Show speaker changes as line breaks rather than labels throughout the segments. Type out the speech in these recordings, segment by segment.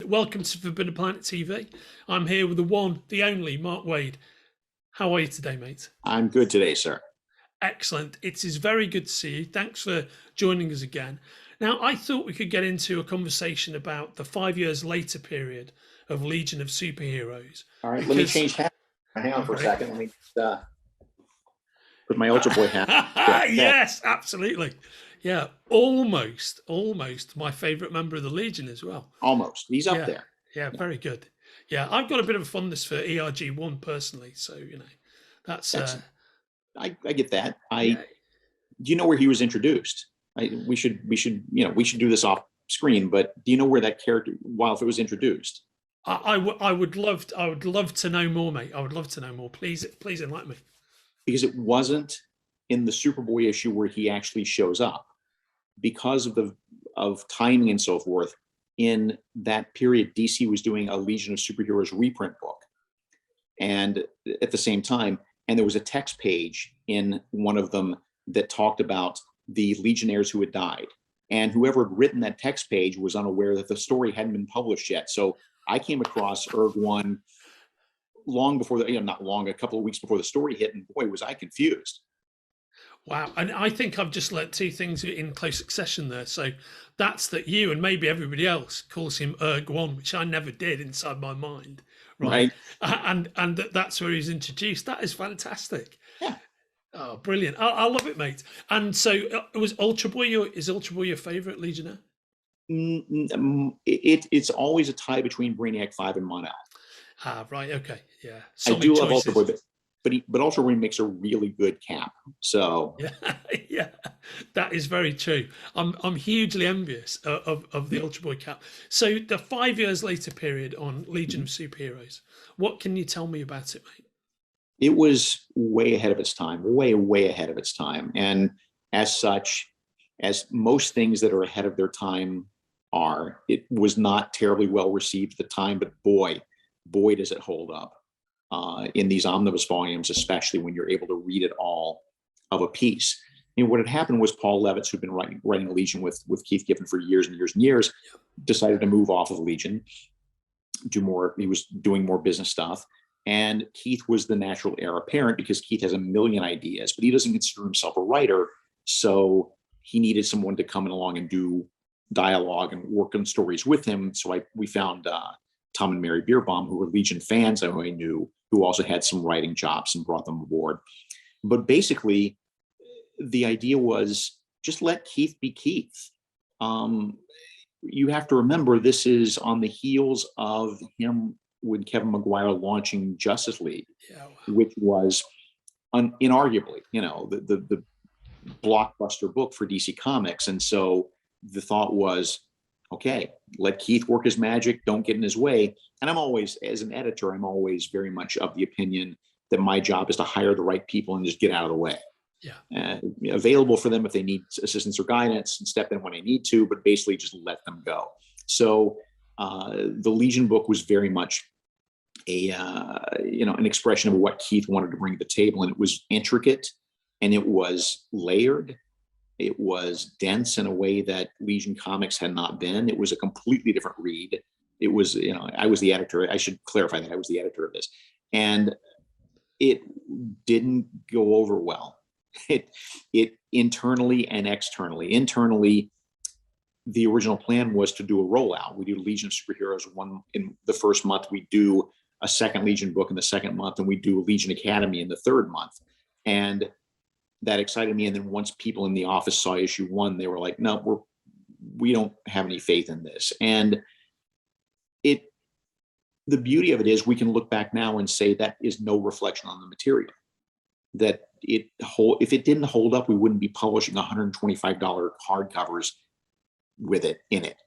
Welcome to Forbidden Planet TV. I'm here with the one, the only Mark Waid. How are you today, mate?
I'm good today, sir.
Excellent. It is very good to see you. Thanks for joining us again. Now, I thought we could get into a conversation about the 5 years later period of Legion of Superheroes.
All right, let me
Because,
change hat. Hang on for a
right.
second. Let me put my Ultra Boy hat. Okay.
Yes, absolutely. Yeah, almost my favorite member of the Legion as well.
Almost. He's up
Yeah,
there.
yeah, very good. Yeah, I've got a bit of a fondness for ERG1 personally, so that's
I get that.
yeah.
Do you know where he was introduced? We should do this off screen, but do you know where that character, while if it was introduced?
I would love to know more, mate. I would love to know more. Please enlighten me.
Because it wasn't in the Superboy issue where he actually shows up, because of timing and so forth. In that period, DC was doing a Legion of Superheroes reprint book, and at the same time, and there was a text page in one of them that talked about the Legionnaires who had died, and whoever had written that text page was unaware that the story hadn't been published yet. So I came across ERG1 long before not long, a couple of weeks before the story hit, and boy, was I confused.
Wow, and I think I've just learnt two things in close succession there. So that's that you and maybe everybody else calls him ERG1, which I never did inside my mind, right? And that's where he's introduced. That is fantastic.
Yeah.
Oh, brilliant! I love it, mate. And so, was Ultra Boy is Ultra Boy your favorite Legionnaire?
It's always a tie between Brainiac 5 and Mon-El.
Ah, right. Okay. Yeah.
I do love Ultra Boy, but Ultra Boy makes a really good Cap. So
yeah, yeah, that is very true. I'm hugely envious of the Ultra Boy Cap. So the 5 years later period on Legion of Superheroes. What can you tell me about it, mate?
It was way ahead of its time, way ahead of its time, and as such, as most things that are ahead of their time are, it was not terribly well received at the time. But boy, does it hold up in these omnibus volumes, especially when you're able to read it all of a piece. What had happened was Paul Levitz, who'd been writing Legion with Keith Giffen for years and years and years, decided to move off of Legion, do more. He was doing more business stuff. And Keith was the natural heir apparent, because Keith has a million ideas, but he doesn't consider himself a writer. So he needed someone to come along and do dialogue and work on stories with him. So we found Tom and Mary Bierbaum, who were Legion fans who I knew, who also had some writing chops, and brought them aboard. But basically, the idea was just let Keith be Keith. You have to remember, this is on the heels of him with Kevin McGuire launching Justice League, which was inarguably, the blockbuster book for DC Comics. And so the thought was, okay, let Keith work his magic, don't get in his way. And I'm always, as an editor, I'm always very much of the opinion that my job is to hire the right people and just get out of the way.
Yeah.
Available for them if they need assistance or guidance, and step in when I need to, but basically just let them go. So the Legion book was very much an expression of what Keith wanted to bring to the table, and it was intricate, and it was layered. It was dense in a way that Legion Comics had not been. It was a completely different read. It was, I was the editor. I should clarify that I was the editor of this, and it didn't go over well. It internally and externally. Internally, the original plan was to do a rollout. We do Legion of Superheroes one in the first month. We do a second Legion book in the second month, and we do Legion Academy in the third month. And that excited me. And then once people in the office saw issue 1, they were like, no, we don't have any faith in this. And the beauty of it is, we can look back now and say that is no reflection on the material. That if it didn't hold up, we wouldn't be publishing $125 hardcovers with it in it.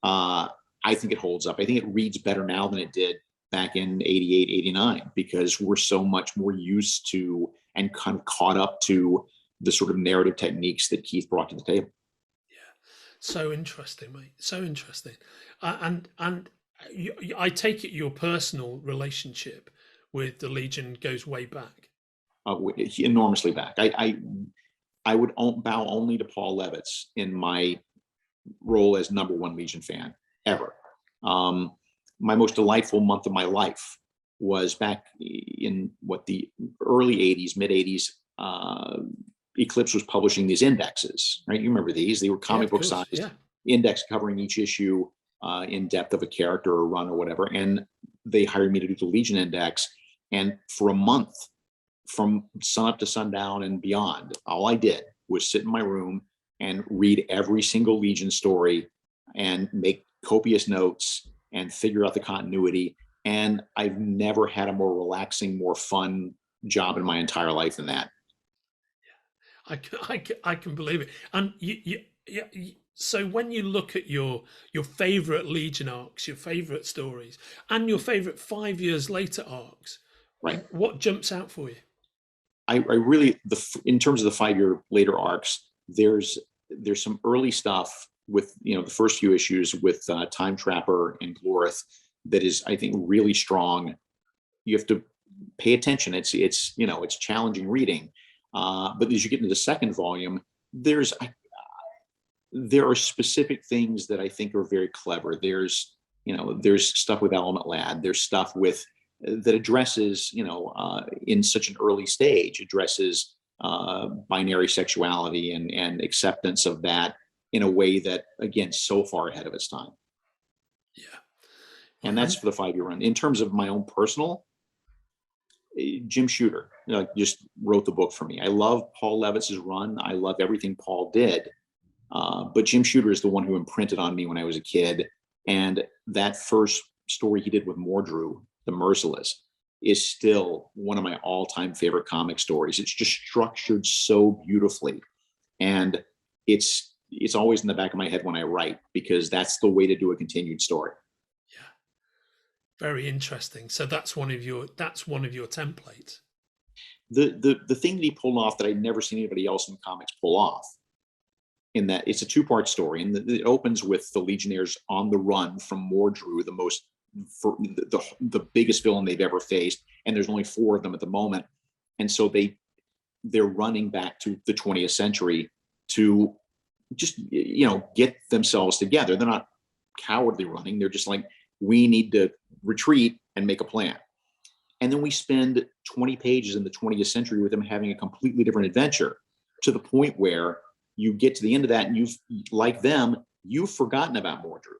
I think it holds up. I think it reads better now than it did back in 88, 89, because we're so much more used to and kind of caught up to the sort of narrative techniques that Keith brought to the table.
Yeah, so interesting, mate. So interesting. And I take it your personal relationship with the Legion goes way back.
Enormously back. I would bow only to Paul Levitz in my role as #1 Legion fan ever. My most delightful month of my life was back in the early 80s, mid 80s. Eclipse was publishing these indexes, right? You remember these? They were comic book sized index covering each issue in depth of a character or run or whatever. And they hired me to do the Legion index. And for a month, from sun up to sundown and beyond, all I did was sit in my room and read every single Legion story and make copious notes and figure out the continuity. And I've never had a more relaxing, more fun job in my entire life than that.
I can believe it. And so when you look at your favorite Legion arcs, your favorite stories, and your favorite 5 years later arcs,
right,
what jumps out for you?
I really, in terms of the 5 year later arcs, there's some early stuff with, the first few issues with Time Trapper and Glorith that is, I think, really strong. You have to pay attention. It's challenging reading. But as you get into the second volume, there are specific things that I think are very clever. There's stuff with Element Lad. There's stuff that addresses, in such an early stage, addresses binary sexuality and acceptance of that in a way that, again, so far ahead of its time.
Yeah.
And that's for the 5 year run. In terms of my own personal, Jim Shooter just wrote the book for me. I love Paul Levitz's run. I love everything Paul did. But Jim Shooter is the one who imprinted on me when I was a kid. And that first story he did with Mordru, The Merciless, is still one of my all-time favorite comic stories. It's just structured so beautifully. And it's always in the back of my head when I write, because that's the way to do a continued story.
Very interesting. So that's one of your templates.
The thing that he pulled off that I'd never seen anybody else in comics pull off, in that it's a two-part story, and it opens with the Legionnaires on the run from Mordru, the biggest villain they've ever faced, and there's only 4 of them at the moment, and so they're running back to the 20th century to just get themselves together. They're not cowardly running. They're just like, we need to retreat and make a plan. And then we spend 20 pages in the 20th century with them having a completely different adventure, to the point where you get to the end of that and you've forgotten about Mordru.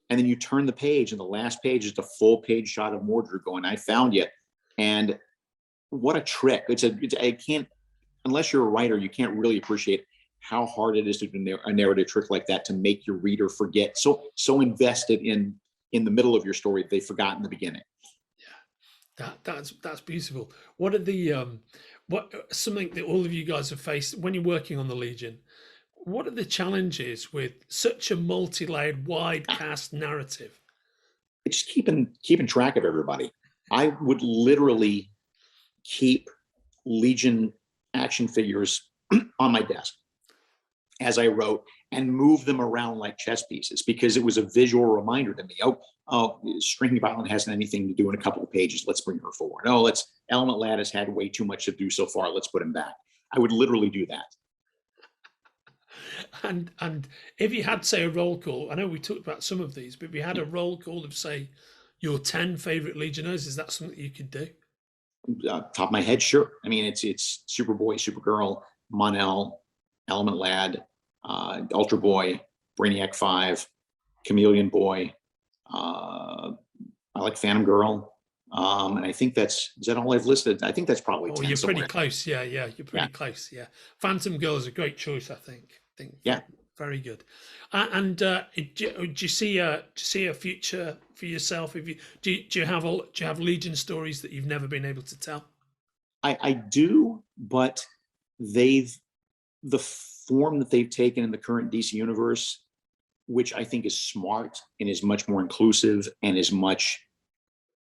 And then you turn the page, and the last page is a full page shot of Mordru going, I found you. And what a trick. I can't, unless you're a writer, you can't really appreciate how hard it is to do a narrative trick like that, to make your reader forget, so invested in the middle of your story that they've forgotten the beginning.
Yeah, that's beautiful. What are something that all of you guys have faced when you're working on the Legion? What are the challenges with such a multi-layered, wide cast narrative?
It's keeping track of everybody. I would literally keep Legion action figures on my desk as I wrote, and move them around like chess pieces, because it was a visual reminder to me. Oh, Stringy Violet hasn't anything to do in a couple of pages. Let's bring her forward. Oh, Element Lad has had way too much to do so far. Let's put him back. I would literally do that.
And if you had, say, a roll call, I know we talked about some of these, but if you had a roll call of, say, your 10 favorite Legionnaires, is that something you could do?
Top of my head, sure. I mean, it's Superboy, Supergirl, Mon-El, Element Lad, Ultra Boy, Brainiac 5, Chameleon Boy. I like Phantom Girl. And I think is that all I've listed? I think that's probably 10
you're
somewhere.
Pretty close. Yeah, you're pretty close. Yeah. Phantom Girl is a great choice, I think.
Yeah.
Very good. And do you see a future for yourself? Do you have Legion stories that you've never been able to tell?
I do, but the form that they've taken in the current DC universe, which I think is smart and is much more inclusive and is much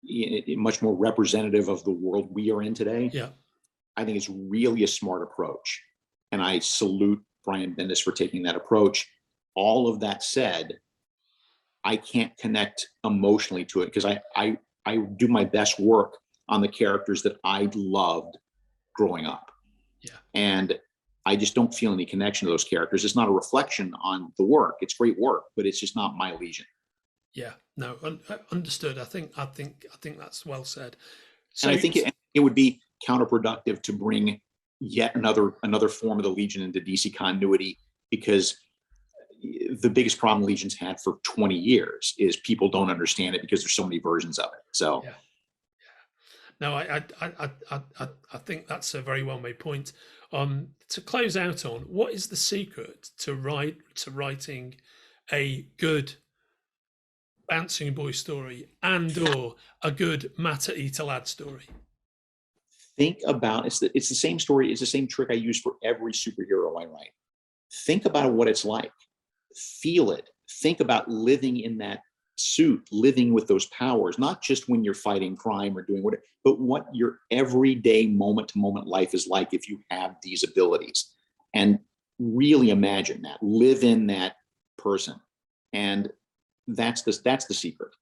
more representative of the world we are in today.
Yeah,
I think it's really a smart approach, and I salute Brian Bendis for taking that approach. All of that said, I can't connect emotionally to it, because I do my best work on the characters that I loved growing up.
Yeah. And
I just don't feel any connection to those characters. It's not a reflection on the work. It's great work, but it's just not my Legion.
Yeah, no, understood. I think that's well said.
And I think it would be counterproductive to bring yet another form of the Legion into DC continuity, because the biggest problem Legion's had for 20 years is people don't understand it because there's so many versions of it. So
yeah. No, I think that's a very well made point. To close out on, what is the secret to writing a good Bouncing Boy story and/or a good Matter Eater Lad story?
Think about it's the same story. It's the same trick I use for every superhero I write. Think about what it's like. Feel it. Think about living in that suit, living with those powers, not just when you're fighting crime or doing whatever, but what your everyday moment to moment life is like if you have these abilities. And really imagine that, live in that person. And that's the secret.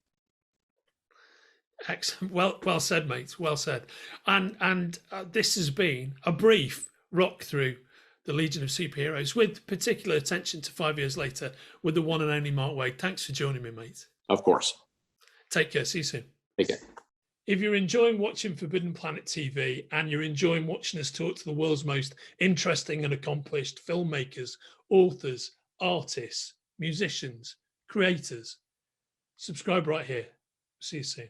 Excellent. Well said, mate. Well said. And this has been a brief rock through the Legion of Superheroes, with particular attention to 5 years later, with the one and only Mark Waid. Thanks for joining me, mate.
Of course.
Take care. See you soon.
Take care.
If you're enjoying watching Forbidden Planet TV and you're enjoying watching us talk to the world's most interesting and accomplished filmmakers, authors, artists, musicians, creators, subscribe right here. See you soon.